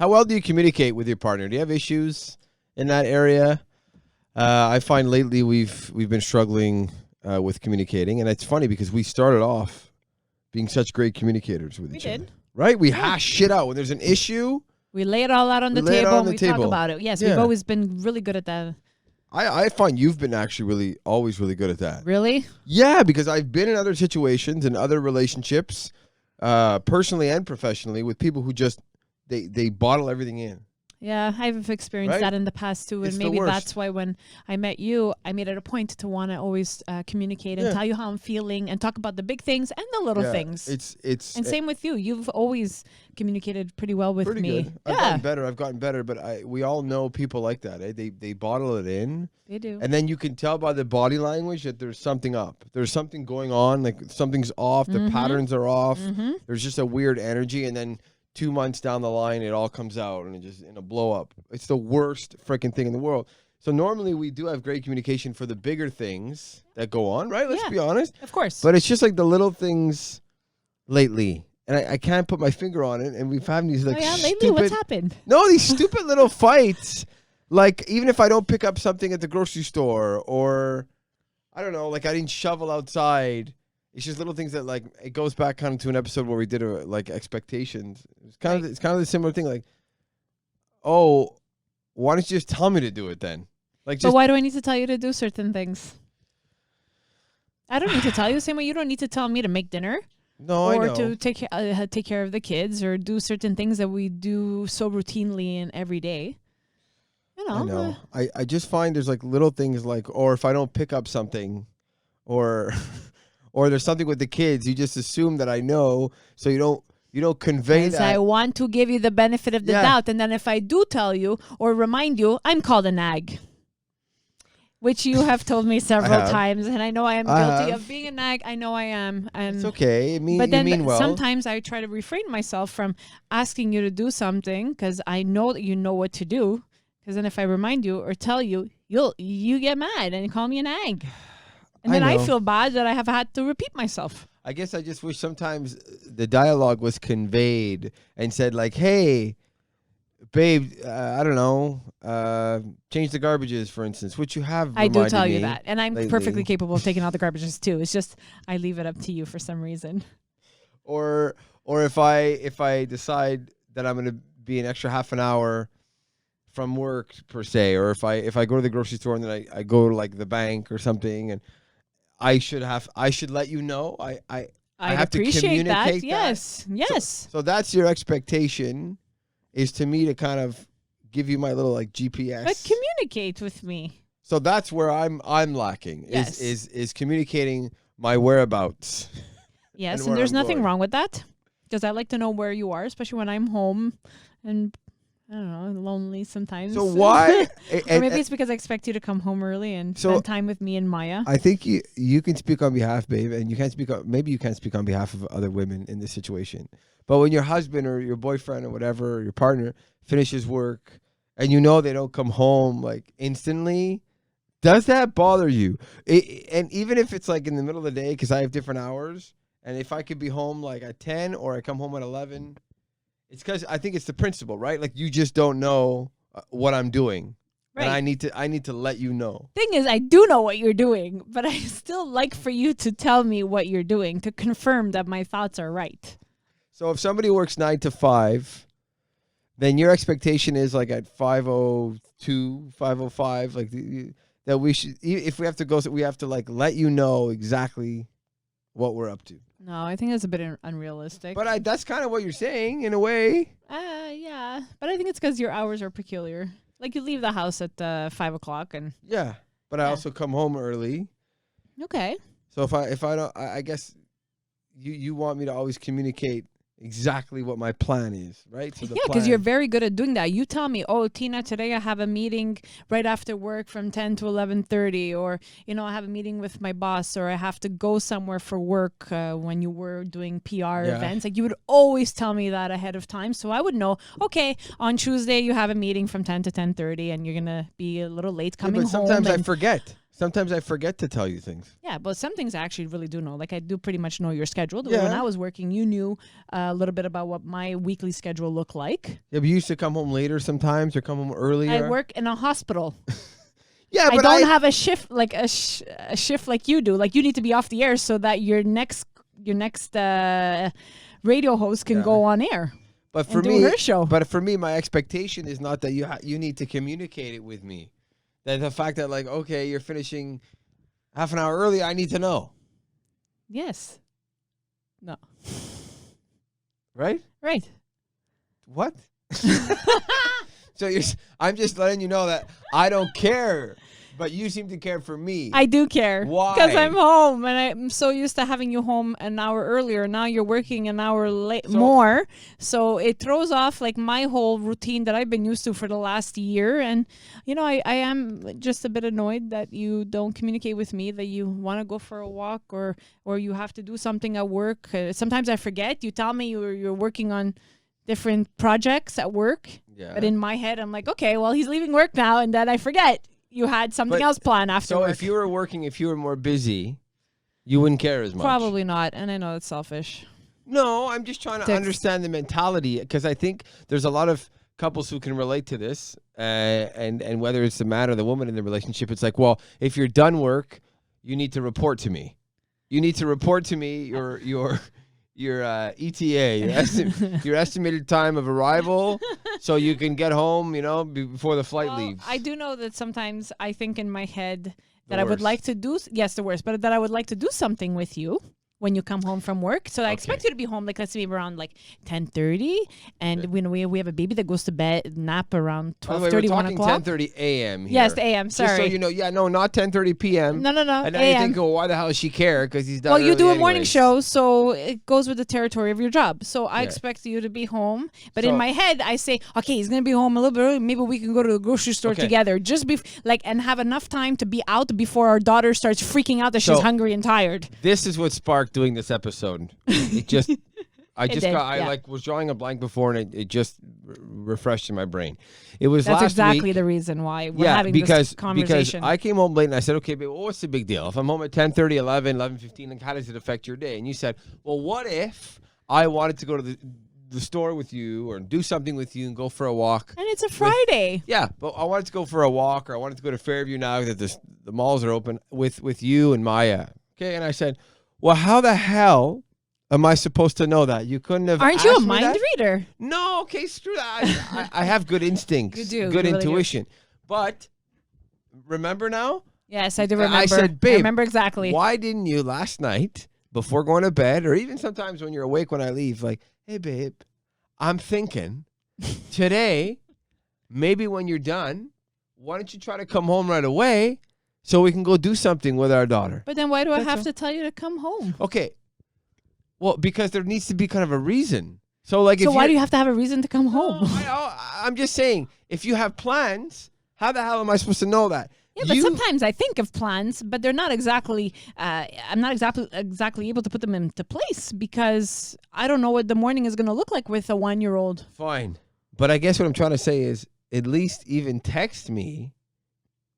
How well do you communicate with your partner? Do you have issues in that area? I find lately we've been struggling with communicating, and it's funny because we started off being such great communicators with each other. Right? We hash shit out when there's an issue. We lay it all out on the table and we talk about it. Yes, we've always been really good at that. I find you've been actually always really good at that. Really? Yeah, because I've been in other situations and other relationships, personally and professionally, with people who just they bottle everything in. Yeah, I've experienced that in the past too, and maybe that's why when I met you, I made it a point to want to always communicate and tell you how I'm feeling and talk about the big things and the little things. And same with you. You've always communicated pretty well with me. Good. I've gotten better, but we all know people like that. Eh? They bottle it in. They do. And then you can tell by the body language that there's something up. There's something going on, like something's off, the patterns are off. There's just a weird energy, and then 2 months down the line, it all comes out and it just in a blow up. It's the worst freaking thing in the world. So normally we do have great communication for the bigger things that go on, right? Let's be honest. Of course. But it's just like the little things lately. And I can't put my finger on it. And we've had these like lately, what's happened? No, these stupid little fights. Like even if I don't pick up something at the grocery store, or I don't know, like I didn't shovel outside. It's just little things that like it goes back kind of to an episode where we did like expectations. It's kind of the similar thing. Like, oh, why don't you just tell me to do it then? Like, but why do I need to tell you to do certain things? I don't need to tell you the same way you don't need to tell me to make dinner. No, I know. Or to take care of the kids or do certain things that we do so routinely and every day. You know. I know. I just find there's like little things like, or if I don't pick up something, or. Or there's something with the kids, you just assume that I know, so you don't convey that. I want to give you the benefit of the doubt, and then if I do tell you or remind you, I'm called a nag, which you have told me several times, and I know I am guilty of being a nag. I know I am. It's okay. You mean well. Sometimes I try to refrain myself from asking you to do something because I know that you know what to do. Because then if I remind you or tell you, you get mad and call me a nag. And then I feel bad that I have had to repeat myself. I guess I just wish sometimes the dialogue was conveyed and said like, hey, babe, I don't know, change the garbages, for instance, which you have I do tell you that. And I'm lately. Perfectly capable of taking out the garbages too. It's just I leave it up to you for some reason. Or if I decide that I'm going to be an extra half an hour from work per se, or if I go to the grocery store and then I go to like the bank or something, and I should let you know. I have to communicate that. Yes. So that's your expectation, is to me to kind of give you my little like GPS. But communicate with me. So that's where I'm lacking. Yes. Is communicating my whereabouts. Yes, and there's nothing wrong with that, because I like to know where you are, especially when I'm home and I don't know, lonely sometimes. So why? Or maybe it's because I expect you to come home early and spend time with me and Maya. I think you can speak on behalf, babe, and maybe you can't speak on behalf of other women in this situation. But when your husband or your boyfriend or whatever, or your partner finishes work and you know they don't come home like instantly, does that bother you? And even if it's like in the middle of the day, because I have different hours, and if I could be home like at 10 or I come home at 11, it's because I think it's the principle, right? Like you just don't know what I'm doing. Right. And I need to let you know. Thing is, I do know what you're doing, but I still like for you to tell me what you're doing to confirm that my thoughts are right. So if somebody works 9 to 5, then your expectation is like at 5:02, 5:05, like that we should, if we have to go, we have to like let you know exactly what we're up to. No, I think that's a bit unrealistic. But that's kind of what you're saying in a way. Yeah. But I think it's because your hours are peculiar. Like you leave the house at 5 o'clock and. Yeah, but I also come home early. Okay. So if I don't, I guess you want me to always communicate exactly what my plan is, right? So because you're very good at doing that. You tell me, oh, Tina, today I have a meeting right after work from 10 to 11:30, or, I have a meeting with my boss, or I have to go somewhere for work when you were doing PR events. Like you would always tell me that ahead of time. So I would know, okay, on Tuesday you have a meeting from 10 to 10:30 and you're going to be a little late coming home. But sometimes I forget. Sometimes I forget to tell you things. Yeah, but some things I actually really do know. Like I do pretty much know your schedule. Yeah. When I was working, you knew a little bit about what my weekly schedule looked like. Yeah, but you used to come home later sometimes or come home earlier. I work in a hospital. Yeah, I but don't have a shift like a shift like you do. Like you need to be off the air so that your next radio host can go on air. But for and do me, her show. But for me, my expectation is not that you need to communicate it with me. That the fact that like, okay, you're finishing half an hour early, I need to know. Yes. No. Right? Right. What? So I'm just letting you know that I don't care, but you seem to care for me. I do care. Why? Because I'm home and I'm so used to having you home an hour earlier. Now you're working an hour more. So it throws off like my whole routine that I've been used to for the last year. And, I am just a bit annoyed that you don't communicate with me, that you want to go for a walk or you have to do something at work. Sometimes I forget. You tell me you're working on different projects at work. Yeah. But in my head, I'm like, okay, well, he's leaving work now. And then I forget. You had something else planned after work. So if you were more busy, you wouldn't care as much. Probably not, and I know it's selfish. No, I'm just trying to understand the mentality because I think there's a lot of couples who can relate to this, and whether it's the man or the woman in the relationship, it's like, well, if you're done work, you need to report to me. You need to report to me your ETA, your estimated time of arrival, so you can get home, before the flight leaves. I do know that sometimes I think in my head that I would like to do, the worst, but that I would like to do something with you when you come home from work. So I expect you to be home, like, let's say around like 10:30, and we have a baby that goes to bed, nap around 12:30, 1 o'clock. 10:30 a.m. here. Yes, a.m. Sorry. Just so you know, not 10:30 p.m. No. And now you think, well, why the hell does she care? Because he's done. Well, you do a morning anyways. show, so it goes with the territory of your job. So I expect you to be home. But in my head, I say, okay, he's gonna be home a little bit early. Maybe we can go to the grocery store together, just and have enough time to be out before our daughter starts freaking out that she's hungry and tired. This is what sparked doing this episode. It just, I was drawing a blank before, and it just refreshed in my brain. It was That's last exactly week. the reason why we're having this conversation. Because I came home late and I said, okay, babe, well, what's the big deal? If I'm home at 10:30, 11, 11:15, like, how does it affect your day? And you said, well, what if I wanted to go to the store with you or do something with you and go for a walk? And it's a Friday. But I wanted to go for a walk, or I wanted to go to Fairview now that the malls are open with you and Maya. Okay, and I said, well, how the hell am I supposed to know that? You couldn't have. Aren't you a mind reader? No, okay, screw that. I have good instincts, you do. Good you intuition. Really but remember now? Yes, I do remember. I said, babe, I remember exactly. Why didn't you last night before going to bed, or even sometimes when you're awake when I leave, like, hey, babe, I'm thinking today, maybe when you're done, why don't you try to come home right away so we can go do something with our daughter? But then why do I have to tell you to come home? Okay. Well, because there needs to be kind of a reason. So why do you have to have a reason to come home? I'm just saying, if you have plans, how the hell am I supposed to know that? Yeah, but sometimes I think of plans, but they're not exactly. I'm not exactly able to put them into place because I don't know what the morning is going to look like with a 1-year-old. Fine, but I guess what I'm trying to say is, at least even text me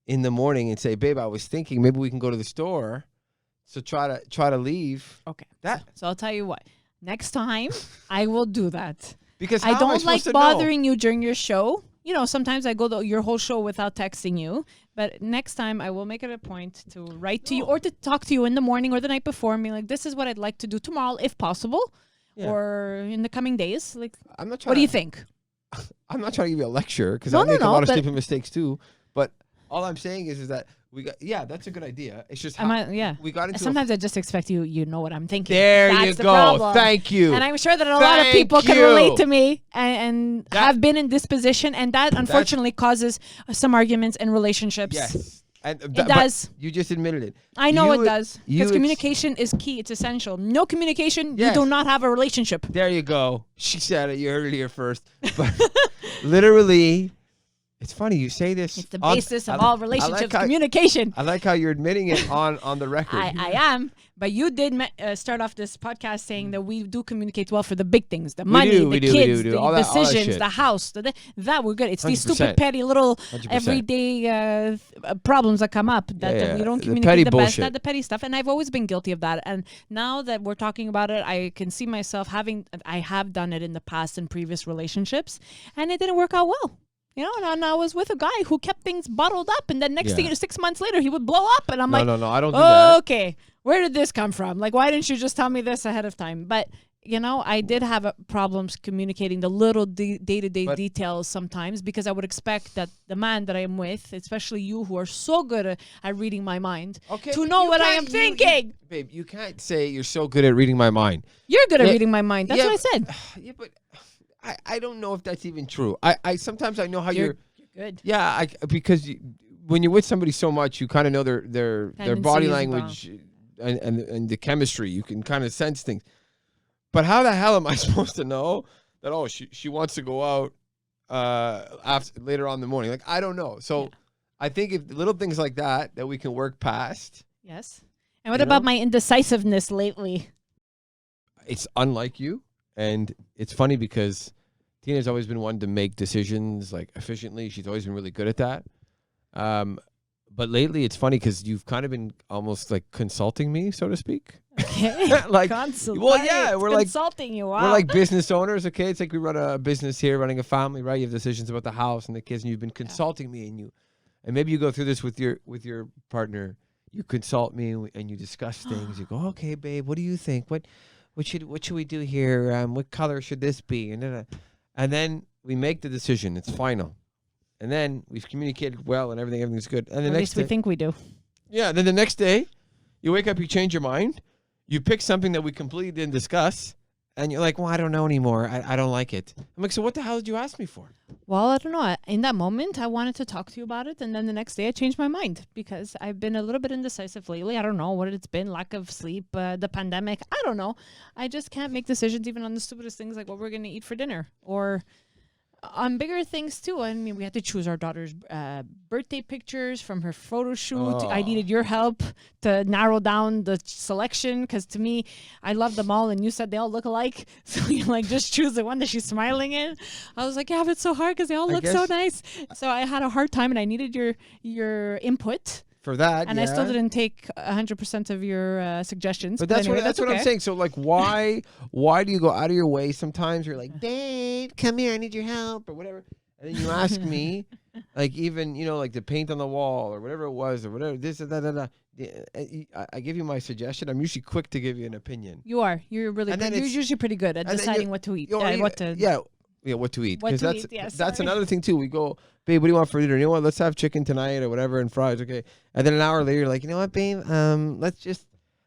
in the morning and say, babe, I was thinking maybe we can go to the store. So try to leave. Okay. So I'll tell you what. Next time I will do that. Because I don't like bothering you during your show. Sometimes I go your whole show without texting you. But next time I will make it a point to write to you or to talk to you in the morning or the night before and be like, this is what I'd like to do tomorrow if possible, or in the coming days. Like, I'm not trying. What do you think? I'm not trying to give you a lecture because I make a lot of stupid mistakes too. But all I'm saying is that that's a good idea. It's just we got into. Sometimes I just expect you know what I'm thinking. That's you go. Problem. Thank you. And I'm sure that a lot of people can relate to me and have been in this position, and that unfortunately causes some arguments in relationships. Yes. And it does. You just admitted it. I know it does. Because communication is key. It's essential. No communication, you do not have a relationship. There you go. She said it. You heard it here first. But literally, It's funny you say this. It's the basis of all relationships, communication. I like how you're admitting it on the record. I am, but you did start off this podcast saying that we do communicate well for the big things, the money, the kids, the decisions, the house. That we're good. It's 100%. These stupid, petty little 100%. Everyday problems that come up that we don't communicate the best, not the petty stuff. And I've always been guilty of that. And now that we're talking about it, I can see myself I have done it in the past in previous relationships, and it didn't work out well. You know, and I was with a guy who kept things bottled up, and then next thing, 6 months later, he would blow up, and I'm no, I don't do that. Okay, where did this come from? Like, why didn't you just tell me this ahead of time? But you know, I did have problems communicating the little day-to-day details sometimes, because I would expect that the man that I am with, especially you, who are so good at reading my mind, to know what I am thinking. Babe, you can't say you're so good at reading my mind. You're good at reading my mind. That's what I said. Yeah, but I don't know if that's even true. I sometimes I know how you're good. Yeah, because when you're with somebody so much, you kind of know their body language and the chemistry. You can kind of sense things. But how the hell am I supposed to know that? She wants to go out later on in the morning. Like, I don't know. So I think if little things like that we can work past. Yes. And what about my indecisiveness lately? It's unlike you. And it's funny because Tina's always been one to make decisions like efficiently. She's always been really good at that. But lately it's funny because you've kind of been almost like consulting me, so to speak. Okay. Like, well, yeah, we're like consulting you. Wow. We're like business owners. Okay. It's like we run a business here, running a family, right? You have decisions about the house and the kids, and you've been consulting me, and maybe you go through this with your partner. You consult me and you discuss things. You go, okay, babe, what do you think? What should we do here? What color should this be? And then we make the decision. It's final. And then we've communicated well and everything's good. And at least we think we do. Yeah. Then the next day, you wake up, you change your mind. You pick something that we completely didn't discuss. And you're like, well, I don't know anymore. I don't like it. I'm like, so what the hell did you ask me for? Well, I don't know. In that moment, I wanted to talk to you about it. And then the next day, I changed my mind because I've been a little bit indecisive lately. I don't know what it's been. Lack of sleep, the pandemic. I don't know. I just can't make decisions even on the stupidest things like what we're going to eat for dinner or on bigger things too. I mean, we had to choose our daughter's birthday pictures from her photo shoot. I needed your help to narrow down the selection because to me, I love them all, and you said they all look alike. So you're like, just choose the one that she's smiling in. I was like, yeah, but it's so hard because they all look so nice. So I had a hard time, and I needed your input. For that, and I still didn't take 100% of your suggestions. But that's what I'm saying. So, like, why do you go out of your way? Sometimes you're like, babe, come here, I need your help, or whatever. And then you ask me, like, even like the paint on the wall or whatever it was, or whatever this or that. I give you my suggestion. I'm usually quick to give you an opinion. You are. You're really. You're usually pretty good at deciding what to eat. What to eat. Because that's another thing too. We go, babe, what do you want for dinner? You know what? Let's have chicken tonight or whatever and fries. Okay. And then an hour later, you're like, you know what, babe? Let's just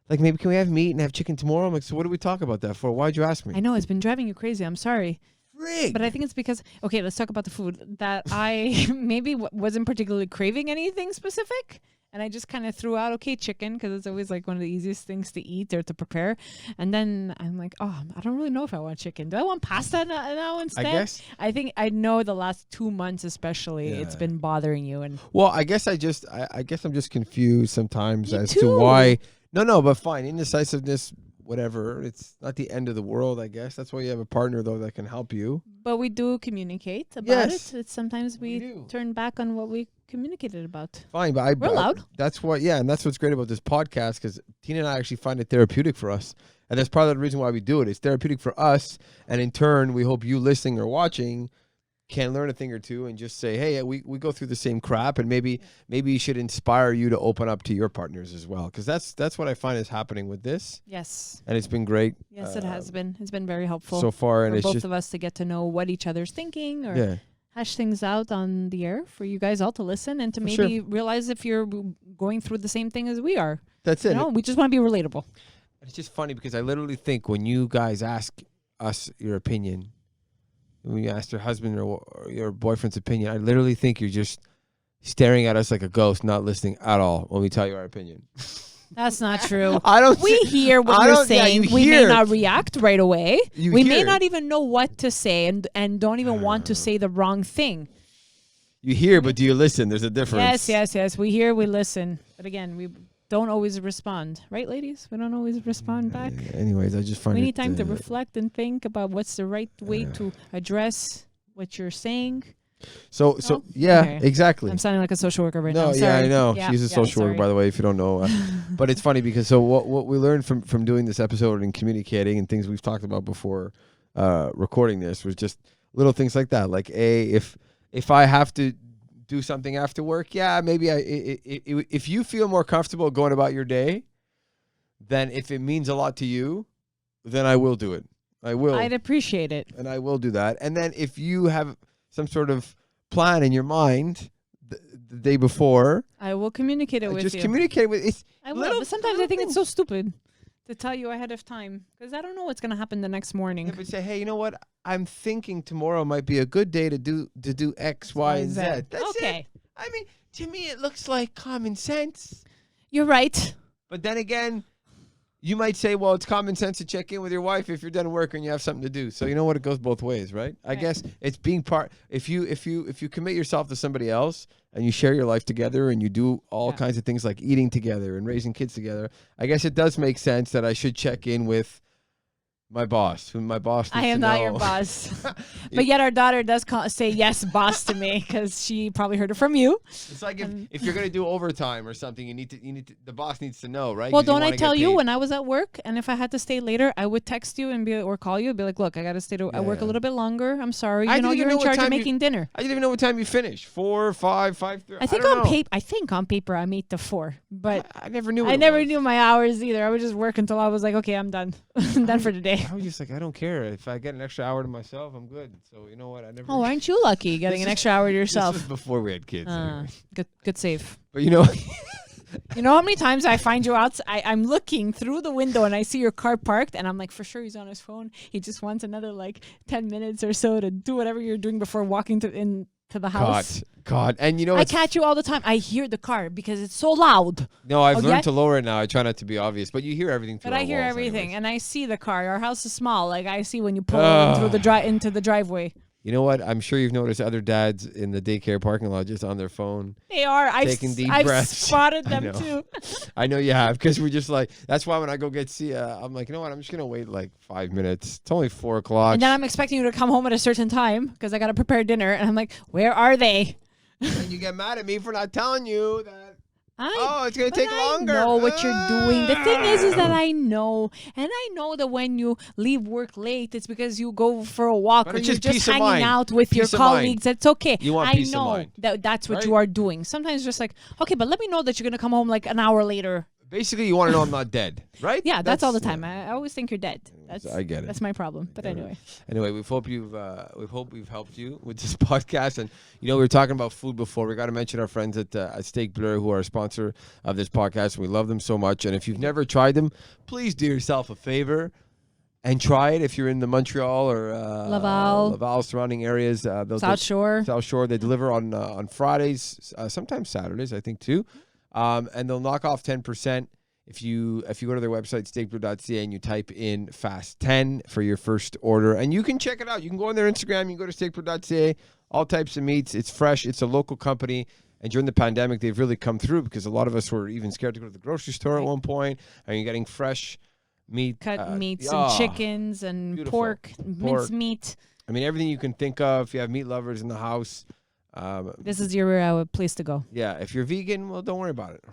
maybe can we have meat and have chicken tomorrow? I'm like, so what do we talk about that for? Why'd you ask me? I know it's been driving you crazy. I'm sorry. Frig. But I think it's because let's talk about the food that I maybe wasn't particularly craving anything specific. And I just kind of threw out, chicken, because it's always like one of the easiest things to eat or to prepare. And then I'm like, I don't really know if I want chicken. Do I want pasta now instead? I guess. I think I know the last 2 months especially, it's been bothering you. And well, I guess I'm just confused sometimes to why. No, but fine. Indecisiveness, whatever. It's not the end of the world, I guess. That's why you have a partner, though, that can help you. But we do communicate about it. It's sometimes we turn back on what we communicated about. Fine, but we're allowed. That's what, and that's what's great about this podcast, because Tina and I actually find it therapeutic for us. And that's part of the reason why we do it. It's therapeutic for us. And in turn, we hope you listening or watching can learn a thing or two and just say, hey, we go through the same crap, and maybe it should inspire you to open up to your partners as well, because that's what I find is happening with this. Yes. And it's been great. Yes, it has been. It's been very helpful so far, and for it's both of us to get to know what each other's thinking or hash things out on the air for you guys all to listen and to maybe realize if you're going through the same thing as we are. That's it. We just want to be relatable. It's just funny because I literally think when you guys ask us your opinion, when you ask your husband or your boyfriend's opinion, I literally think you're just staring at us like a ghost, not listening at all when we tell you our opinion. That's not true. We hear what you're saying. We may not react right away. We may not even know what to say and don't even want to say the wrong thing. You hear, but do you listen? There's a difference. Yes. We hear, we listen. But again, we don't always respond. Right, ladies? We don't always respond back. Anyways, I just find we need time to reflect and think about what's the right way to address what you're saying. So yeah, Okay. exactly. I'm sounding like a social worker right now. No, Sorry. yeah, I know. Yeah, She's a social worker, by the way, if you don't know. But it's funny because what we learned from doing this episode and communicating and things we've talked about before recording this was just little things like that. Like, if I have to do something after work, yeah, maybe if you feel more comfortable going about your day, then if it means a lot to you, then I will do it. I will. I'd appreciate it. And I will do that. And then if you have some sort of plan in your mind the day before, I will communicate it with you. Just communicate with it. I will, but sometimes I think it's so stupid to tell you ahead of time because I don't know what's going to happen the next morning. Yeah, but say, hey, you know what? I'm thinking tomorrow might be a good day to do X, Y, and Z. That's okay. It. I mean, to me, it looks like common sense. You're right. But then again, you might say, well, it's common sense to check in with your wife if you're done work and you have something to do. So you know what? It goes both ways, right? I guess it's being part. If you commit yourself to somebody else and you share your life together and you do all kinds of things like eating together and raising kids together, I guess it does make sense that I should check in with my boss, who my boss needs I am to not know. your boss. But yet our daughter does say yes, boss to me because she probably heard it from you. It's like if you're going to do overtime or something, you need to the boss needs to know, right? Well, don't I tell you when I was at work and if I had to stay later, I would text you and or call you and be like, look, I got to stay at work a little bit longer. I'm sorry. You know, you're in charge of making dinner. I didn't even know what time you finish. 4, 5, 5:30. I think on paper I'm 8 to 4, but I never knew. I never knew my hours either. I would just work until I was like, okay, I'm done. I'm done for today. I was just like, I don't care. If I get an extra hour to myself, I'm good. So you know what? I never. Oh, aren't you lucky getting an extra hour to yourself? This was before we had kids. Anyway. Good save. But you know. You know how many times I find you out? I'm looking through the window and I see your car parked and I'm like, for sure he's on his phone. He just wants another 10 minutes or so to do whatever you're doing before walking into the house. God. And you know, I catch you all the time. I hear the car because it's so loud. No, I've learned to lower it now. I try not to be obvious, but you hear everything through. But I hear everything, and I see the car. Our house is small. Like I see when you pull into the driveway. You know what? I'm sure you've noticed other dads in the daycare parking lot just on their phone. They are. Taking deep I've breaths. spotted them too. I know you have, because we're just like, that's why when I go get Sia, I'm like, you know what? I'm just going to wait 5 minutes. It's only 4 o'clock. And then I'm expecting you to come home at a certain time because I got to prepare dinner. And I'm like, where are they? And you get mad at me for not telling you that. It's going to take longer. I know what you're doing. The thing is that I know. And I know that when you leave work late, it's because you go for a walk or you're just hanging out with your colleagues. That's okay. You want peace of mind. That's what you are doing. Sometimes just okay, but let me know that you're going to come home an hour later. Basically, you want to know I'm not dead, right? Yeah, that's all the time. I always think you're dead. I get it. That's my problem. But anyway, we hope we've helped you with this podcast. And we were talking about food before. We got to mention our friends at Steak Bleu, who are a sponsor of this podcast. We love them so much. And if you've never tried them, please do yourself a favor and try it. If you're in the Montreal or Laval surrounding areas, South Shore. They deliver on Fridays, sometimes Saturdays, I think too. And they'll knock off 10% if you go to their website, steakbleu.ca, and you type in FAST10 for your first order. And you can check it out. You can go on their Instagram. You can go to steakbleu.ca, all types of meats. It's fresh. It's a local company. And during the pandemic, they've really come through because a lot of us were even scared to go to the grocery store at one point. And you're getting fresh meat. Cut meats and chickens and pork, minced meat. I mean, everything you can think of. If you have meat lovers in the house. This is your place to go. Yeah, if you're vegan, well, don't worry about it.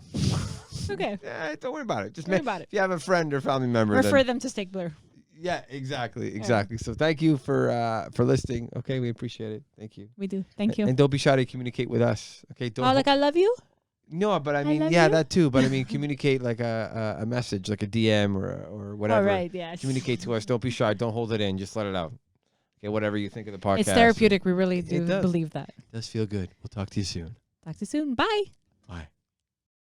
Okay. Yeah, don't worry about it. Just worry about it. If you have a friend or family member, refer them to Steak Bleu. Yeah, exactly. Right. So thank you for listening. Okay, we appreciate it. Thank you. We do. Thank you. And don't be shy to communicate with us. Okay. Don't. I love you. No, but I mean, that too. But I mean, communicate like a message, like a DM or whatever. All right. Yes. Communicate to us. Don't be shy. Don't hold it in. Just let it out. Okay, whatever you think of the podcast. It's therapeutic. We really do believe that. It does feel good. We'll talk to you soon. Talk to you soon. Bye. Bye.